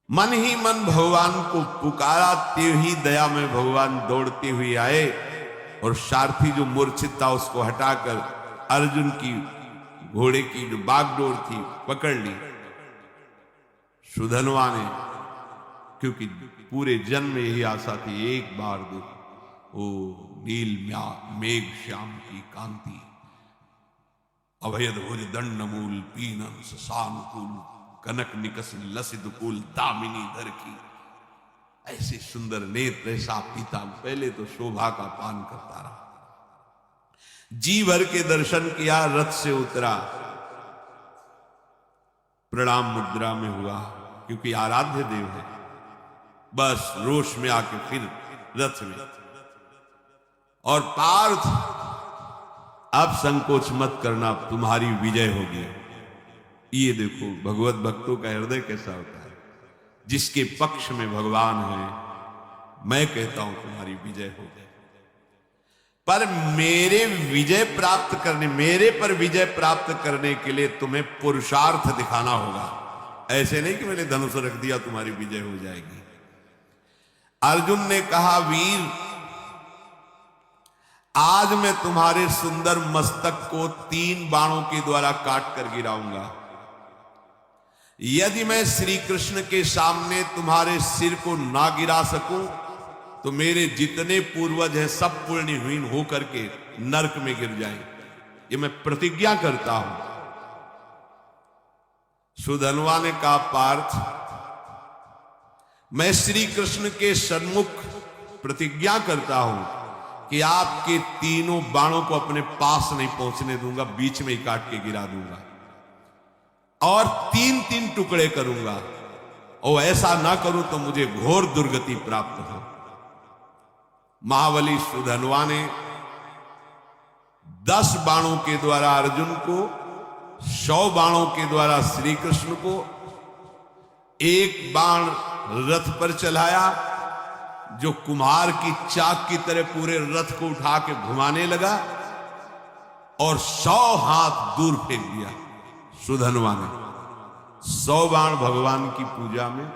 मन ही मन भगवान को पुकारा, ते ही दया में भगवान दौड़ते हुए आए और सारथी जो मूर्छित था उसको हटाकर अर्जुन की घोड़े की जो बागडोर थी पकड़ ली। सुधनवा ने, क्योंकि पूरे जन्म में यही आशा थी एक बार देखो ओ नील मेघ श्याम की कांति, अभयद भुज दंड मूल पीनम ससानुकूल, कनक निकस लसित कुल दामिनी धर की। ऐसे सुंदर नेत्र, ऐसा पीता, पहले तो शोभा का पान करता रहा, जी भर के दर्शन किया, रथ से उतरा, प्रणाम मुद्रा में हुआ, क्योंकि आराध्य देव है। बस रोष में आके फिर रथ में, और पार्थ अब संकोच मत करना, तुम्हारी विजय होगी। ये देखो भगवत भक्तों का हृदय कैसा होता है, जिसके पक्ष में भगवान है, मैं कहता हूं तुम्हारी विजय होगी। पर मेरे पर विजय प्राप्त करने के लिए तुम्हें पुरुषार्थ दिखाना होगा। ऐसे नहीं कि मैंने धनुष रख दिया तुम्हारी विजय हो जाएगी। अर्जुन ने कहा, वीर आज मैं तुम्हारे सुंदर मस्तक को 3 बाणों के द्वारा काट कर गिराऊंगा। यदि मैं श्री कृष्ण के सामने तुम्हारे सिर को ना गिरा सकूं तो मेरे जितने पूर्वज हैं सब पुण्यहीन होकर के नरक में गिर जाएं। ये मैं प्रतिज्ञा करता हूं। सुधनवा ने कहा, पार्थ मैं श्री कृष्ण के सन्मुख प्रतिज्ञा करता हूं कि आपके तीनों बाणों को अपने पास नहीं पहुंचने दूंगा, बीच में ही काट के गिरा दूंगा और 3-3 टुकड़े करूंगा, और ऐसा ना करूं तो मुझे घोर दुर्गति प्राप्त हो। महाबली सुधनवा ने 10 बाणों के द्वारा अर्जुन को, 100 बाणों के द्वारा श्री कृष्ण को, 1 बाण रथ पर चलाया जो कुम्हार की चाक की तरह पूरे रथ को उठा के घुमाने लगा, और 100 हाथ दूर फेंक दिया सुधनवा ने। 100 बाण भगवान की पूजा में,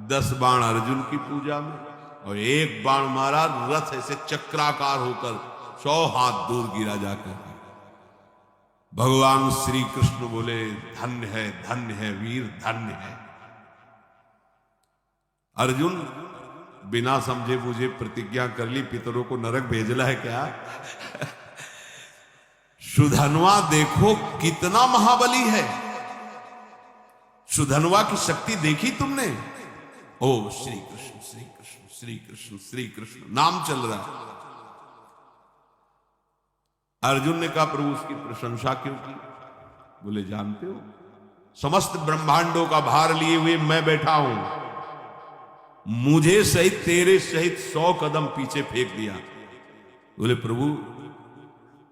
10 बाण अर्जुन की पूजा में, और 1 बाण मारा, रथ ऐसे चक्राकार होकर 100 हाथ दूर गिरा जाकर। भगवान श्री कृष्ण बोले, धन्य है वीर, धन्य है। अर्जुन बिना समझे बुझे प्रतिज्ञा कर ली, पितरों को नरक भेजना है क्या? सुधनवा देखो कितना महाबली है। सुधनवा की शक्ति देखी तुमने? ओ श्री कृष्ण श्री कृष्ण श्री कृष्ण श्री कृष्ण नाम चल रहा है। अर्जुन ने कहा, प्रभु उसकी प्रशंसा क्यों की? बोले, जानते हो समस्त ब्रह्मांडों का भार लिए हुए मैं बैठा हूं, मुझे सहित तेरे सहित 100 कदम पीछे फेंक दिया। बोले, प्रभु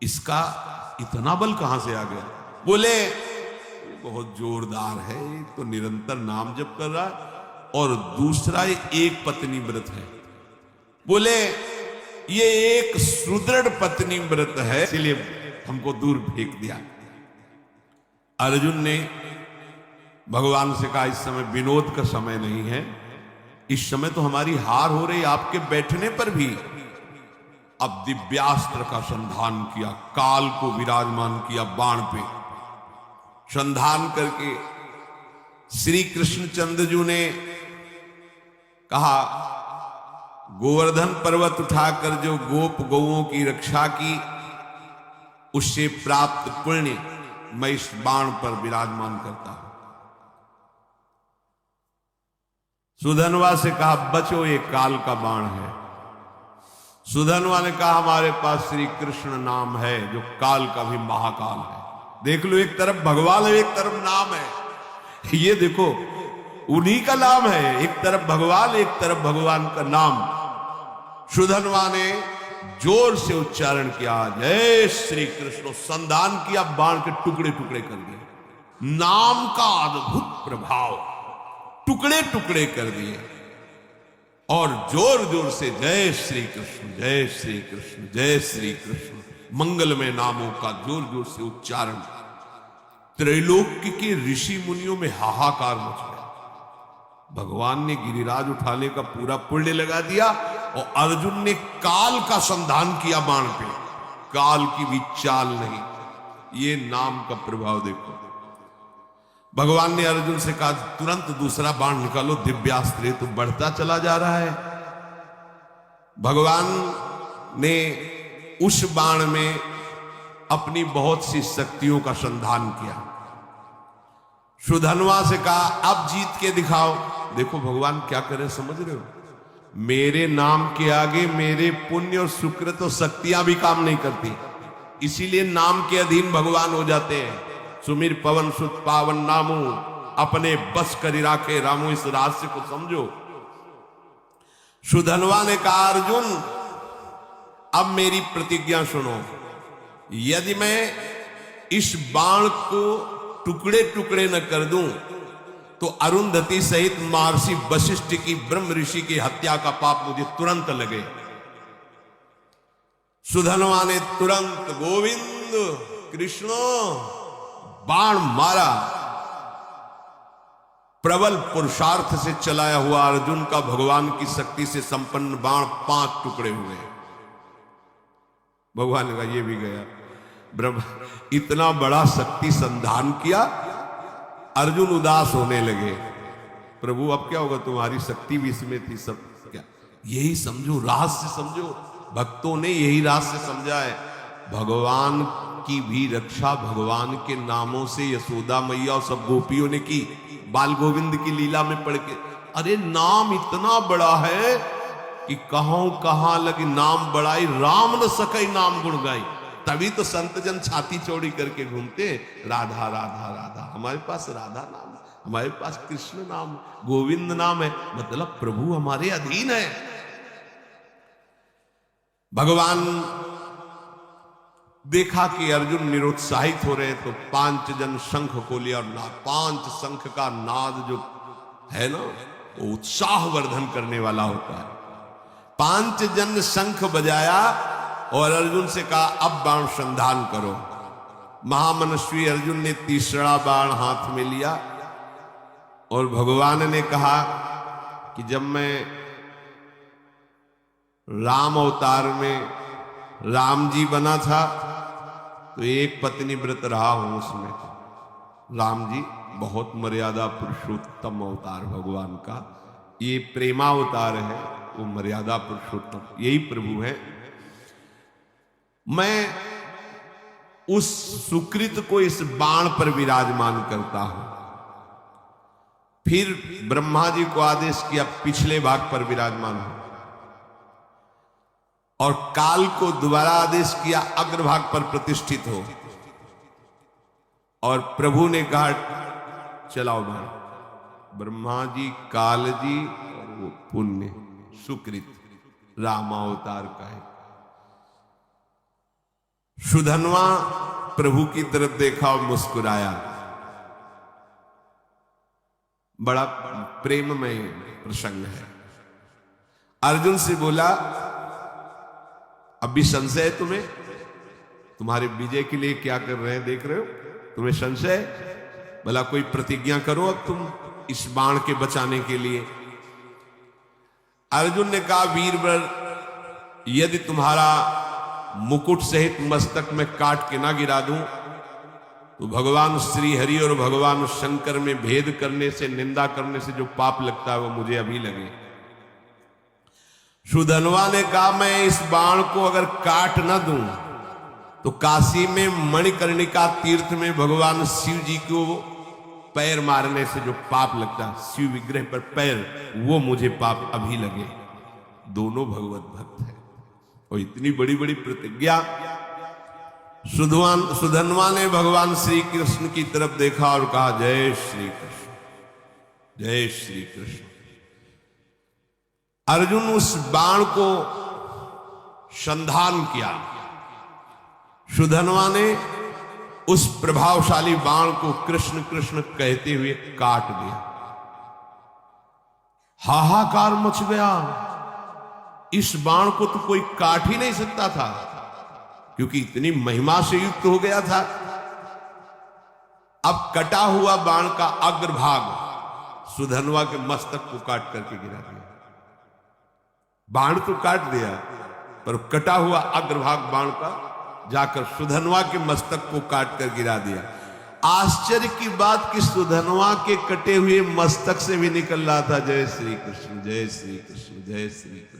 इसका इतना बल कहां से आ गया? बोले, बहुत जोरदार है, तो निरंतर नाम जप कर रहा है, और दूसरा एक पत्नी व्रत है। बोले, ये एक सुदृढ़ पत्नी व्रत है, इसलिए हमको दूर फेंक दिया। अर्जुन ने भगवान से कहा, इस समय विनोद का समय नहीं है, इस समय तो हमारी हार हो रही आपके बैठने पर भी। अब दिव्यास्त्र का संधान किया, काल को विराजमान किया बाण पे, संधान करके श्री कृष्णचंद्र ने कहा, गोवर्धन पर्वत उठाकर जो गोप गौओं की रक्षा की, उससे प्राप्त पुण्य मैं इस बाण पर विराजमान करता हूं। सुधनवा से कहा, बचो ये काल का बाण है। सुधनवा ने कहा, हमारे पास श्री कृष्ण नाम है जो काल का भी महाकाल है। देख लो, एक तरफ भगवान है, एक तरफ नाम है। ये देखो उन्हीं का नाम है, एक तरफ भगवान, एक तरफ भगवान का नाम। सुधनवा ने जोर से उच्चारण किया, जय श्री कृष्ण, संधान किया, बाण के टुकड़े टुकड़े कर दिए। नाम का अद्भुत प्रभाव, टुकड़े टुकड़े कर दिए, और जोर जोर से जय श्री कृष्ण जय श्री कृष्ण जय श्री कृष्ण मंगलमय नामों का जोर जोर से उच्चारण। त्रैलोक्य के ऋषि मुनियों में हाहाकार मच गया। भगवान ने गिरिराज उठाने का पूरा पुण्य लगा दिया और अर्जुन ने काल का संधान किया बाण पे, काल की भी चाल नहीं। ये नाम का प्रभाव देखो। भगवान ने अर्जुन से कहा तुरंत दूसरा बाण निकालो, दिव्यास्त्र तो बढ़ता चला जा रहा है। भगवान ने उस बाण में अपनी बहुत सी शक्तियों का संधान किया। सुधनवा से कहा अब जीत के दिखाओ। देखो भगवान क्या करे, समझ रहे हो? मेरे नाम के आगे मेरे पुण्य और सुकृत और शक्तियां भी काम नहीं करती, इसीलिए नाम के अधीन भगवान हो जाते हैं। सुमिर पवन सुत पावन नामो, अपने बस करी राखे रामो। इस रहस्य को समझो। सुधनवा ने कहा अर्जुन अब मेरी प्रतिज्ञा सुनो, यदि मैं इस बाण को टुकड़े टुकड़े न कर दूं तो अरुंधति सहित महर्षि वशिष्ठ की ब्रह्म ऋषि की हत्या का पाप मुझे तुरंत लगे। सुधनवा ने तुरंत गोविंद कृष्ण बाण मारा। प्रबल पुरुषार्थ से चलाया हुआ अर्जुन का भगवान की शक्ति से संपन्न बाण 5 टुकड़े हुए। भगवान का ये भी गया। ब्रह्म इतना बड़ा शक्ति संधान किया, अर्जुन उदास होने लगे। प्रभु अब क्या होगा, तुम्हारी शक्ति भी इसमें थी सब क्या? यही समझो, रहस्य समझो। भक्तों ने यही रहस्य समझा है। भगवान की भी रक्षा भगवान के नामों से यशोदा मैया और सब गोपियों ने की। बाल गोविंद की लीला में पढ़ के, अरे नाम इतना बड़ा है कि कहां लगी नाम बड़ाई, राम न सके नाम गुण गाई। तभी तो संत जन छाती चौड़ी करके घूमते, राधा राधा राधा। हमारे पास राधा नाम, हमारे पास कृष्ण नाम, गोविंद नाम है, मतलब प्रभु हमारे अधीन है। भगवान देखा कि अर्जुन निरुत्साहित हो रहे तो 5 जन शंख को लिया। और 5 शंख का नाद जो है ना, वो उत्साह वर्धन करने वाला होता है। 5 जन शंख बजाया और अर्जुन से कहा अब बाण संधान करो। महामनस्वी अर्जुन ने तीसरा बाण हाथ में लिया और भगवान ने कहा कि जब मैं राम अवतार में राम जी बना था तो एक पत्नी व्रत रहा हूं उसमें। राम जी बहुत मर्यादा पुरुषोत्तम अवतार भगवान का, ये प्रेमावतार है, वो मर्यादा पुरुषोत्तम यही प्रभु है। मैं उस सुकृत को इस बाण पर विराजमान करता हूं। फिर ब्रह्मा जी को आदेश किया पिछले भाग पर विराजमान हो, और काल को दोबारा आदेश किया अग्रभाग पर प्रतिष्ठित हो। और प्रभु ने कहा चलाओ भाई। ब्रह्मा जी, काल जी और वो पुण्य सुकृत रामावतार का है। सुधनवा प्रभु की तरफ देखा और मुस्कुराया। बड़ा प्रेममय प्रसंग है। अर्जुन से बोला अब भी संशय है तुम्हें? तुम्हारे विजय के लिए क्या कर रहे हैं देख रहे हो? तुम्हें संशय? भला कोई प्रतिज्ञा करो अब तुम इस बाण के बचाने के लिए। अर्जुन ने कहा वीरवर, यदि तुम्हारा मुकुट सहित मस्तक में काट के ना गिरा दूं तो भगवान श्री हरि और भगवान शंकर में भेद करने से, निंदा करने से जो पाप लगता है वो मुझे अभी लगे। सुधनवा ने कहा मैं इस बाण को अगर काट न दूं तो काशी में मणिकर्णिका तीर्थ में भगवान शिव जी को पैर मारने से जो पाप लगता है, शिव विग्रह पर पैर, वो मुझे पाप अभी लगे। दोनों भगवत भक्त हैं और इतनी बड़ी बड़ी प्रतिज्ञा। सुधनवा ने भगवान श्री कृष्ण की तरफ देखा और कहा जय श्री कृष्ण, जय श्री कृष्ण। अर्जुन उस बाण को संधान किया। सुधनवा ने उस प्रभावशाली बाण को कृष्ण कृष्ण कहते हुए काट दिया। हाहाकार मच गया। इस बाण को तो कोई काट ही नहीं सकता था क्योंकि इतनी महिमा से युक्त हो गया था। अब कटा हुआ बाण का अग्रभाग सुधनवा के मस्तक को काट करके गिरा दिया। बाण तो काट दिया, पर कटा हुआ अग्रभाग बाण का जाकर सुधनवा के मस्तक को काट कर गिरा दिया। आश्चर्य की बात कि सुधनवा के कटे हुए मस्तक से भी निकल रहा था जय श्री कृष्ण, जय श्री कृष्ण, जय श्री कृष्ण।